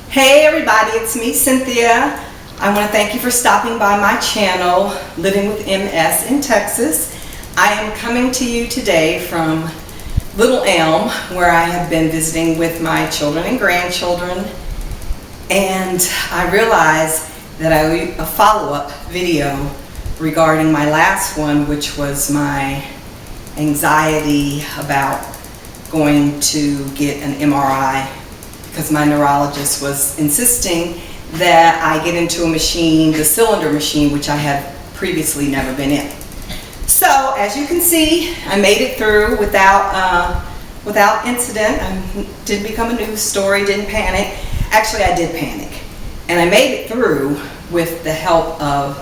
Hey everybody, it's me, Cynthia. I want to thank you for stopping by my channel, Living with MS in Texas. I am coming to you today from Little Elm, where I have been visiting with my children and grandchildren. And I realized that I owe a follow-up video regarding my last one, which was my anxiety about going to get an MRI, because my neurologist was insisting that I get into a machine, the cylinder machine, which I have previously never been in. So as you can see, I made it through without incident. I didn't become a news story, didn't panic. Actually, I did panic. And I made it through with the help of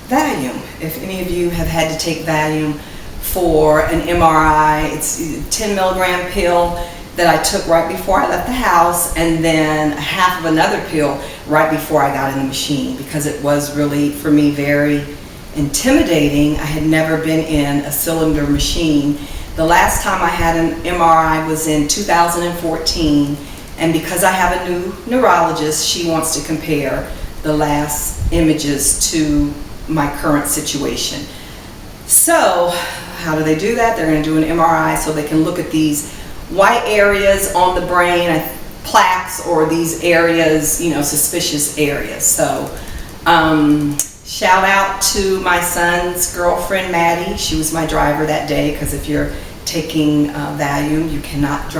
Valium. If any of you have had to take Valium for an MRI, it's a 10 milligram pill that I took right before I left the house, and then half of another pill right before I got in the machine, because it was really, for me, very intimidating. I had never been in a cylinder machine. The last time I had an MRI was in 2014, and because I have a new neurologist, she wants to compare the last images to my current situation. So how do they do that? They're going to do an MRI so they can look at these white areas on the brain, plaques, or these areas, suspicious areas. So shout out to my son's girlfriend, Maddie. She was my driver that day, because if you're taking Valium, you cannot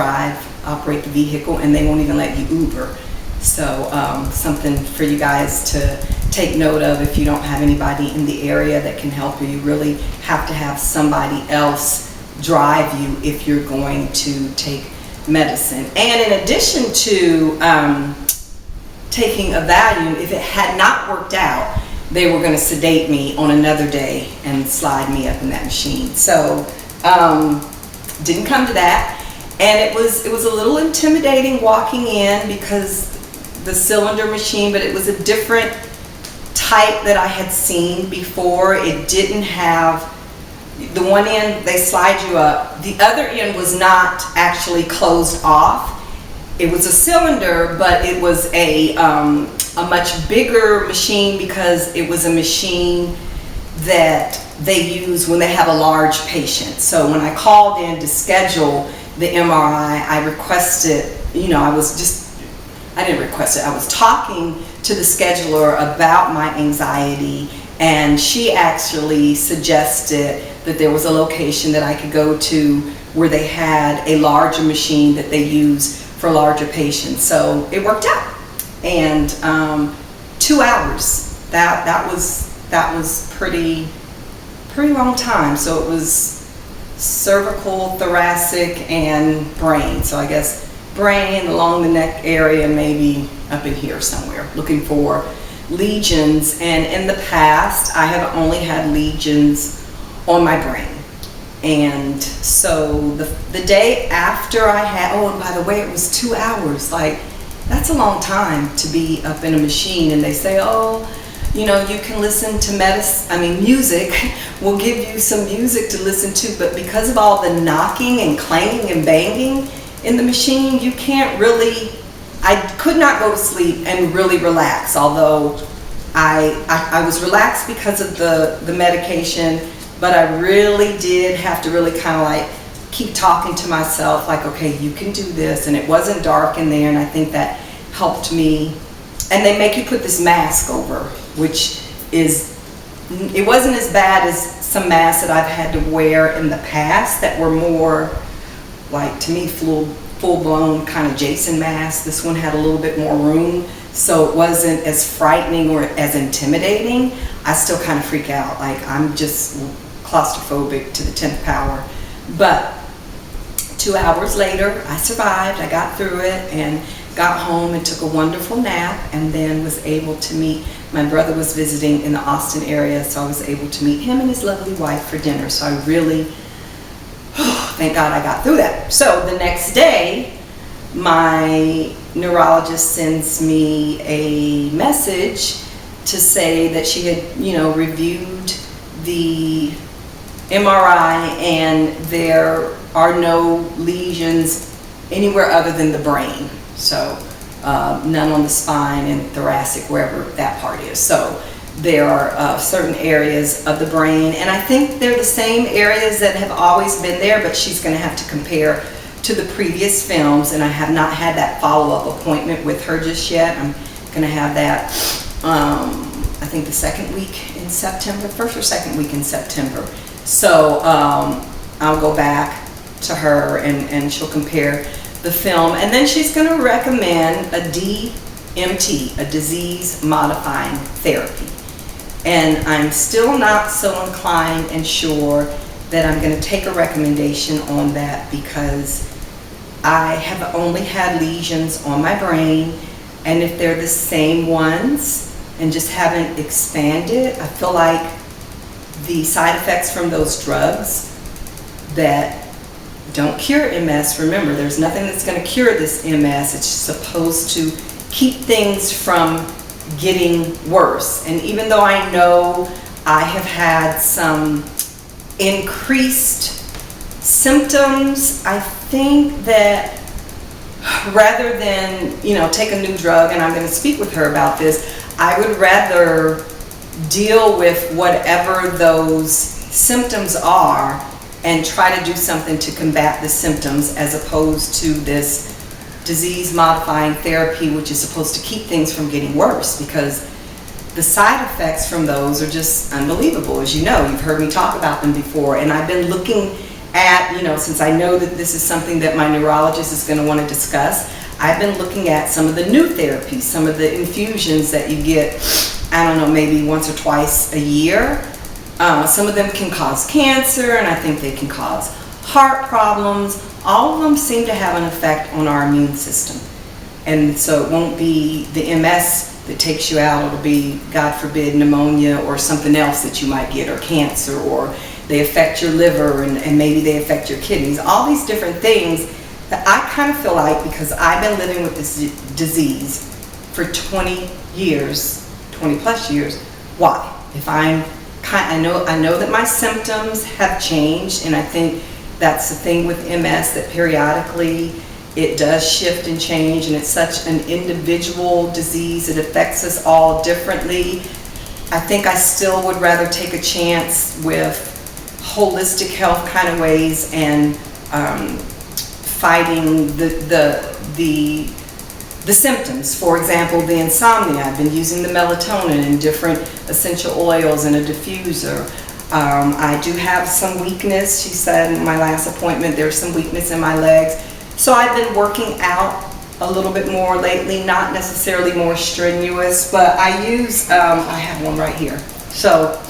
operate the vehicle, and they won't even let you Uber. So something for you guys to take note of. If you don't have anybody in the area that can help you, you really have to have somebody else drive you if you're going to take medicine. And in addition to taking a Valium, if it had not worked out, they were going to sedate me on another day and slide me up in that machine. So didn't come to that, and it was a little intimidating walking in, because the cylinder machine, but it was a different type that I had seen before. It didn't have the one end, they slide you up. The other end was not actually closed off. It was a cylinder, but it was a much bigger machine, because it was a machine that they use when they have a large patient. So when I called in to schedule the MRI, I requested, I didn't request it. I was talking to the scheduler about my anxiety, and she actually suggested that there was a location that I could go to where they had a larger machine that they use for larger patients. So it worked out. And 2 hours. That was pretty long time. So it was cervical, thoracic, and brain. So I guess brain, along the neck area, maybe up in here somewhere, looking for lesions. And in the past, I have only had lesions on my brain. And so the day after I had, oh, and by the way, it was 2 hours. Like, that's a long time to be up in a machine. And they say, oh, you can listen to music. We'll give you some music to listen to, but because of all the knocking and clanging and banging in the machine, you can't really, I could not go to sleep and really relax, although I was relaxed because of the medication, but I really did have to really kind of like keep talking to myself, like, okay, you can do this. And it wasn't dark in there, and I think that helped me. And they make you put this mask over, which it wasn't as bad as some masks that I've had to wear in the past that were more like, to me, full-blown kind of Jason mask. This one had a little bit more room, so it wasn't as frightening or as intimidating. I still kind of freak out, like I'm just claustrophobic to the 10th power. But 2 hours later, I survived. I got through it and got home and took a wonderful nap, and then was able to meet, my brother was visiting in the Austin area, so I was able to meet him and his lovely wife for dinner. So I really, thank God I got through that. So the next day, my neurologist sends me a message to say that she had, reviewed the MRI, and there are no lesions anywhere other than the brain. So none on the spine and thoracic, wherever that part is. So there are certain areas of the brain, and I think they're the same areas that have always been there, but she's going to have to compare to the previous films, and I have not had that follow-up appointment with her just yet. I'm going to have that, I think the second week in September, first or second week in September. So I'll go back to her and she'll compare the film, and then she's going to recommend a DMT, a disease modifying therapy. And I'm still not so inclined and sure that I'm going to take a recommendation on that, because I have only had lesions on my brain, and if they're the same ones and just haven't expanded, I feel like the side effects from those drugs that don't cure MS, remember, there's nothing that's going to cure this MS. It's supposed to keep things from getting worse. And even though I know I have had some increased symptoms, I think that rather than, take a new drug, and I'm going to speak with her about this, I would rather deal with whatever those symptoms are and try to do something to combat the symptoms, as opposed to this disease modifying therapy, which is supposed to keep things from getting worse, because the side effects from those are just unbelievable. As you know, you've heard me talk about them before, and I've been looking at, since I know that this is something that my neurologist is going to want to discuss, I've been looking at some of the new therapies, some of the infusions that you get, I don't know, maybe once or twice a year. Some of them can cause cancer, and I think they can cause heart problems. All of them seem to have an effect on our immune system. And so it won't be the MS that takes you out. It'll be, God forbid, pneumonia or something else that you might get, or cancer, or they affect your liver, and maybe they affect your kidneys. All these different things that I kind of feel like, because I've been living with this disease for 20 years, 20 plus years, why? If I know that my symptoms have changed, and I think that's the thing with MS, that periodically it does shift and change, and it's such an individual disease. It affects us all differently. I think I still would rather take a chance with holistic health kind of ways, and fighting the symptoms. For example, the insomnia. I've been using the melatonin and different essential oils and a diffuser. I do have some weakness. She said in my last appointment there's some weakness in my legs. So I've been working out a little bit more lately, not necessarily more strenuous, but I use, I have one right here. So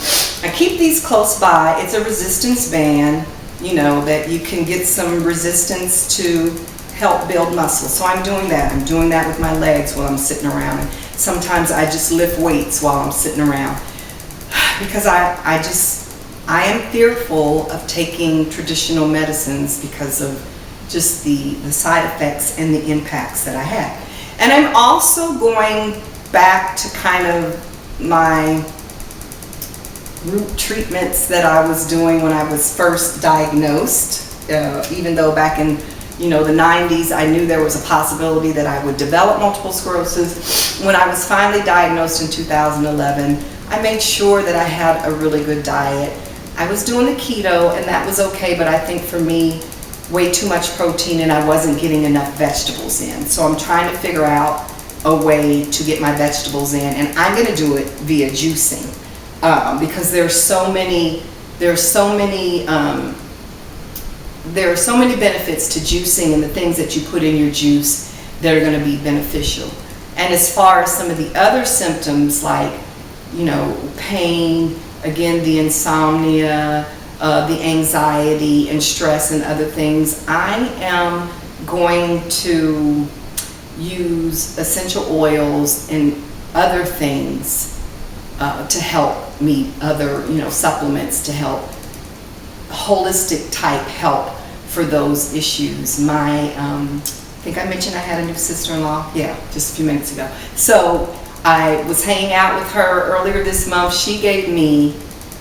I keep these close by. It's a resistance band, that you can get some resistance to help build muscle. So I'm doing that. I'm doing that with my legs while I'm sitting around. And sometimes I just lift weights while I'm sitting around, because I am fearful of taking traditional medicines because of just the side effects and the impacts that I have. And I'm also going back to kind of my root treatments that I was doing when I was first diagnosed, even though back in the 90s, I knew there was a possibility that I would develop multiple sclerosis. When I was finally diagnosed in 2011, I made sure that I had a really good diet. I was doing the keto, and that was okay, but I think for me, way too much protein, and I wasn't getting enough vegetables in. So I'm trying to figure out a way to get my vegetables in, and I'm going to do it via juicing, because there are so many benefits to juicing, and the things that you put in your juice that are going to be beneficial. And as far as some of the other symptoms, like pain, again, the insomnia, the anxiety and stress and other things, I am going to use essential oils and other things to help me, other supplements to help, holistic type help for those issues. I think I mentioned I had a new sister-in-law, just a few minutes ago. So I was hanging out with her earlier this month. She gave me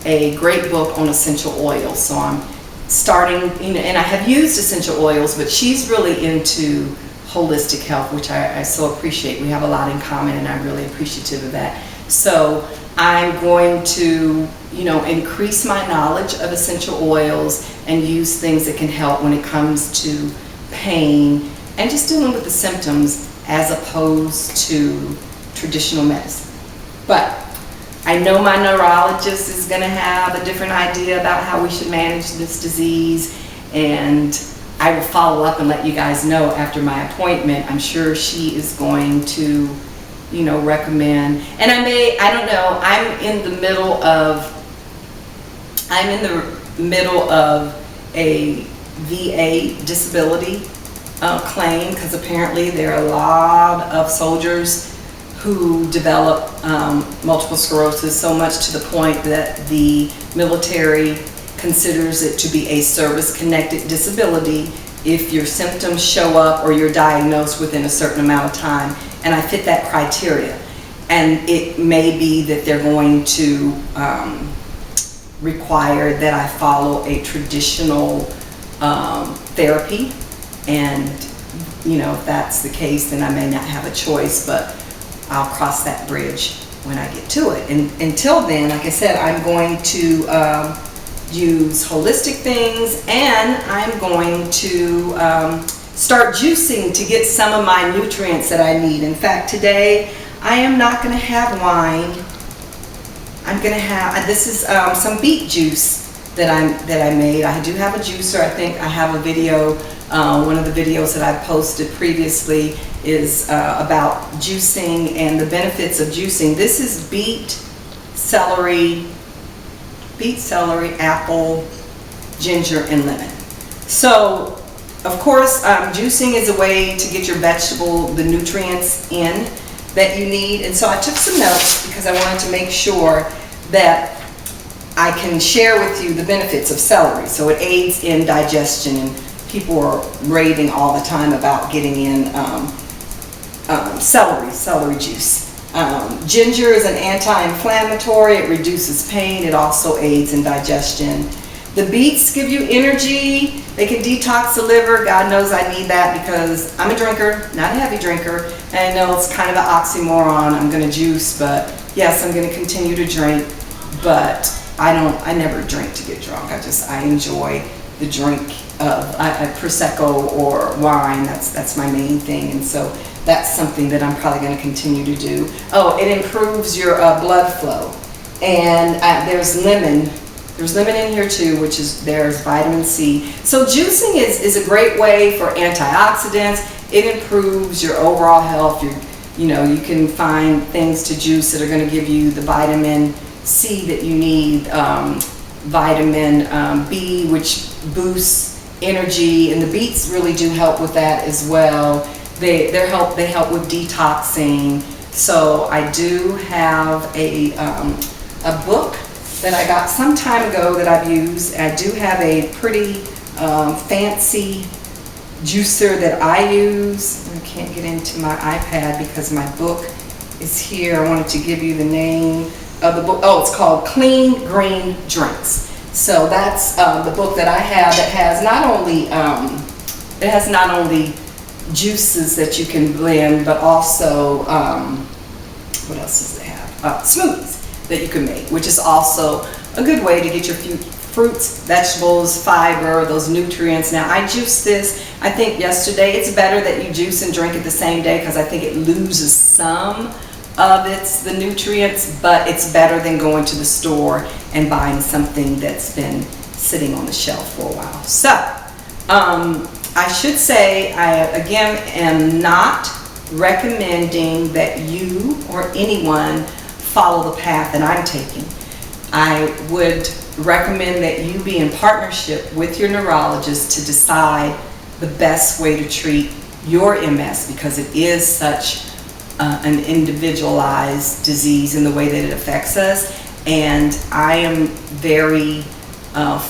a great book on essential oils. So I'm starting, and I have used essential oils, but she's really into holistic health, which I so appreciate. We have a lot in common, and I'm really appreciative of that. So I'm going to, increase my knowledge of essential oils and use things that can help when it comes to pain and just dealing with the symptoms as opposed to traditional medicine. But I know my neurologist is going to have a different idea about how we should manage this disease, and I will follow up and let you guys know after my appointment. I'm sure she is going to, recommend. And I don't know, I'm in the middle of a VA disability claim, because apparently there are a lot of soldiers who develop multiple sclerosis, so much to the point that the military considers it to be a service-connected disability if your symptoms show up or you're diagnosed within a certain amount of time, and I fit that criteria. And it may be that they're going to require that I follow a traditional therapy, and if that's the case, then I may not have a choice, but I'll cross that bridge when I get to it. And until then, like I said, I'm going to use holistic things, and I'm going to start juicing to get some of my nutrients that I need. In fact, today I am not going to have wine. I'm going to have, this is some beet juice that I made. I do have a juicer. I think I have a video, one of the videos that I've posted previously is about juicing and the benefits of juicing. This is beet, celery, apple, ginger, and lemon. So, of course, juicing is a way to get your the nutrients in that you need. And so I took some notes because I wanted to make sure that I can share with you the benefits of celery. So it aids in digestion, and people are raving all the time about getting in celery juice. Ginger is an anti-inflammatory. It reduces pain. It also aids in digestion. The beets give you energy. They can detox the liver. God knows I need that because I'm a drinker, not a heavy drinker. And I know it's kind of an oxymoron. I'm going to juice, but yes, I'm going to continue to drink. But I never drink to get drunk. I enjoy the drink of Prosecco or wine. That's my main thing. And so that's something that I'm probably going to continue to do. Oh, it improves your blood flow. And there's lemon. There's lemon in here too, there's vitamin C. So juicing is a great way for antioxidants. It improves your overall health. You can find things to juice that are going to give you the vitamin C that you need, vitamin B, which boosts energy, and the beets really do help with that as well. They help with detoxing. So I do have a book that I got some time ago that I've used. I do have a pretty fancy juicer that I use. I can't get into my iPad because my book is here. I wanted to give you the name of the book. Oh, it's called Clean Green Drinks. So that's the book that I have that has not only juices that you can blend, but also what else does it have? Smoothies that you can make, which is also a good way to get your fruits, vegetables, fiber, those nutrients. Now I juiced this, I think yesterday. It's better that you juice and drink it the same day because I think it loses some of the nutrients, but it's better than going to the store and buying something that's been sitting on the shelf for a while. So I should say I again am not recommending that you or anyone follow the path that I'm taking. I would recommend that you be in partnership with your neurologist to decide the best way to treat your MS, because it is such an individualized disease in the way that it affects us. And I am very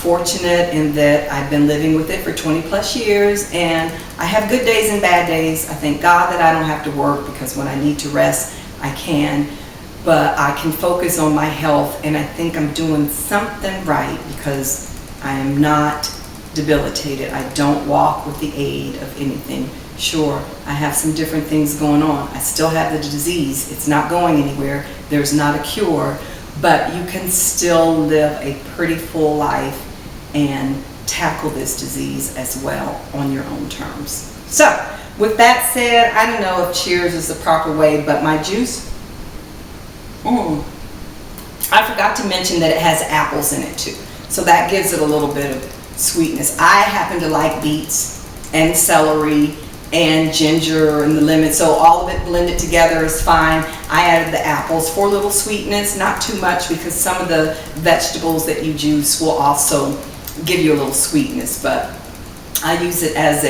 fortunate in that I've been living with it for 20 plus years, and I have good days and bad days. I thank God that I don't have to work, because when I need to rest, I can. But I can focus on my health, and I think I'm doing something right because I am not debilitated. I don't walk with the aid of anything Sure, I have some different things going on. I still have the disease. It's not going anywhere. There's not a cure, but you can still live a pretty full life and tackle this disease as well on your own terms. So, with that said, I don't know if cheers is the proper way, but my juice, I forgot to mention that it has apples in it too. So that gives it a little bit of sweetness. I happen to like beets and celery and ginger and the lemon, so all of it blended together is fine. I added the apples for a little sweetness, not too much, because some of the vegetables that you juice will also give you a little sweetness, but I use it as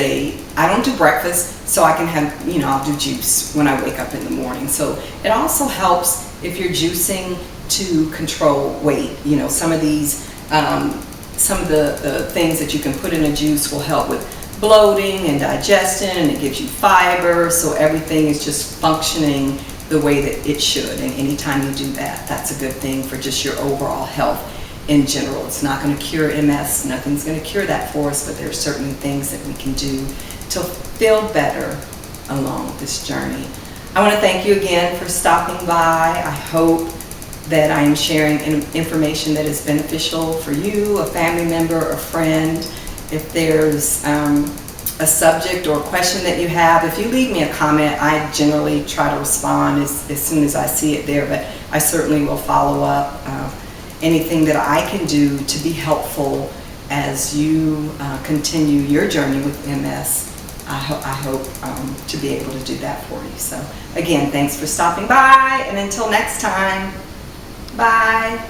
I don't do breakfast, so I can have, I'll do juice when I wake up in the morning. So it also helps if you're juicing to control weight. Some of these, some of the things that you can put in a juice will help with bloating and digestion, and it gives you fiber, so everything is just functioning the way that it should. And anytime you do that, that's a good thing for just your overall health in general. It's not going to cure MS, nothing's going to cure that for us, but there are certainly things that we can do to feel better along this journey. I want to thank you again for stopping by. I hope that I am sharing information that is beneficial for you, a family member, a friend. If there's a subject or question that you have, if you leave me a comment, I generally try to respond as soon as I see it there, but I certainly will follow up. Anything that I can do to be helpful as you continue your journey with MS, I hope to be able to do that for you. So again, thanks for stopping by, and until next time, bye.